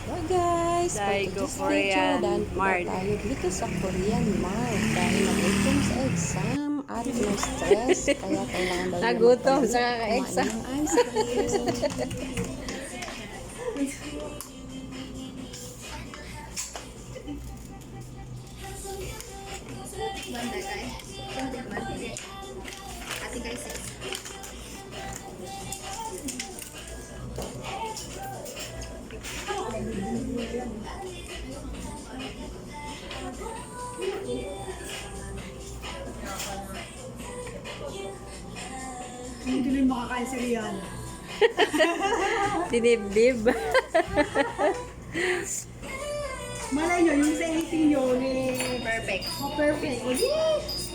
Hello guys, for Daigo today's Korean video, dahil po Mart. tayo dito sa Korean Mart dahil nagutom sa exam at na-stress, kaya kailangan daw Nagutom sa exam. kumain ng ice cream. Banda kay. Ate kay sis. Hindi rin makakain si Rihanna. Dinibdib. Malay nyo, yung sa 18 yun eh. Perfect. Oh, perfect. Oh, yes!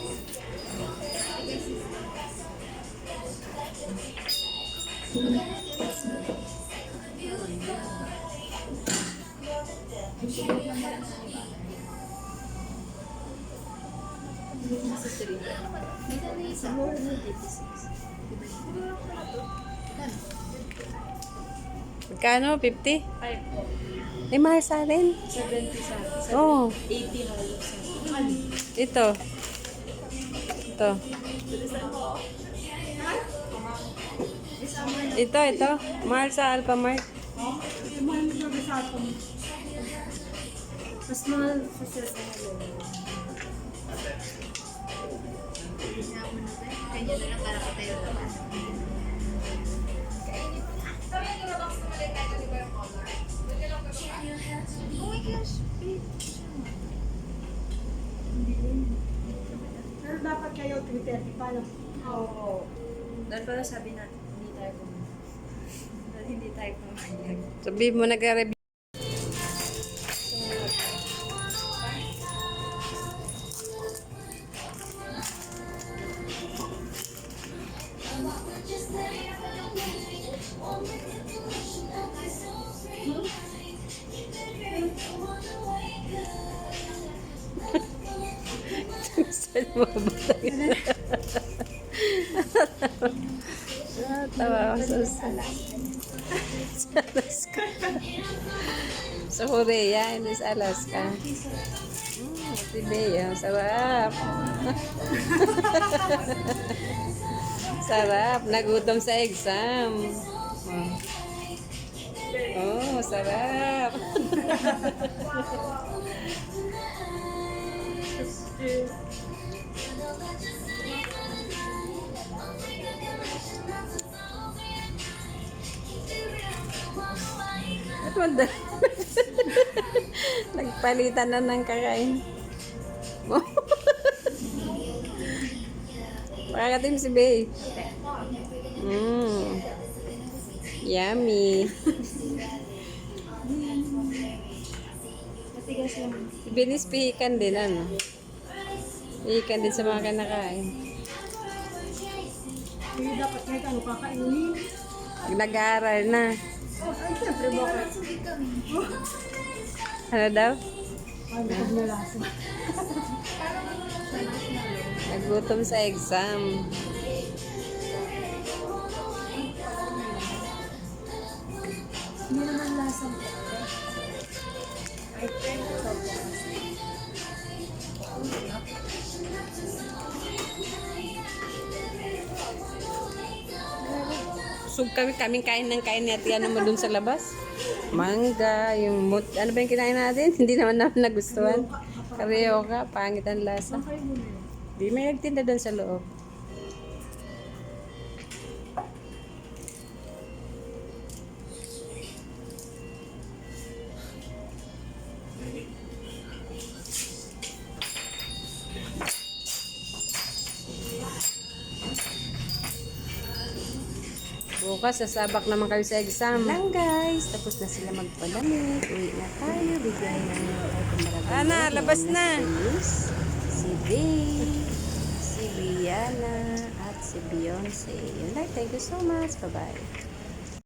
Magkano? 50? Ay, mahal sa atin. 70 sa Oo. 80 halos. Ito. Ito. Ito. Mahal sa Alphamart. Ito mahal mo sabi sa atin. Mas mahal sa sesa na lang. Kanya na lang para tayo naman. Oh my gosh. Pero dapat kayo 3:30 pa lang. Oo. Dahil pala sabi natin, hindi tayo pumunta. Dahil hindi tayo pumayag. Sabi mo nag-review. Saan mo ba tayo? Tawa ako sa Alaska. Sa Korea, hindi sa Alaska. Si Bea, sarap. Sarap, nagutom sa exam. Oh, sarap. At wala. Nagpalitan na ng kakain. Pakakatim si Bey. Yummy. Matigas lang. Si Binis pihikan din, ano? Pihikan din sa mga kanakain. Hindi dapat kahit ano kakainin. Nag-aaral na. Oh, ay, siyempre bakit? Ano daw? Ay, pag nalasa. Nagutom sa exam. Hindi naman lasang. So kaming kain ng kain ni Ate ano mo dun sa labas? Mangga, yung ano ba yung kinain natin? Hindi naman nagustuhan. Karyoka, pangit ang lasa. Kayo muna yun. Di may nagtinda dun sa loob. Bukas, sasabak naman kayo sa exam. Lang guys, tapos na sila magpalamig. Uwi na tayo, bigyan na tayo Ana, labas na. Si Bey, si Rihanna, at si Beyonce. Yun lang, thank you so much. Bye-bye.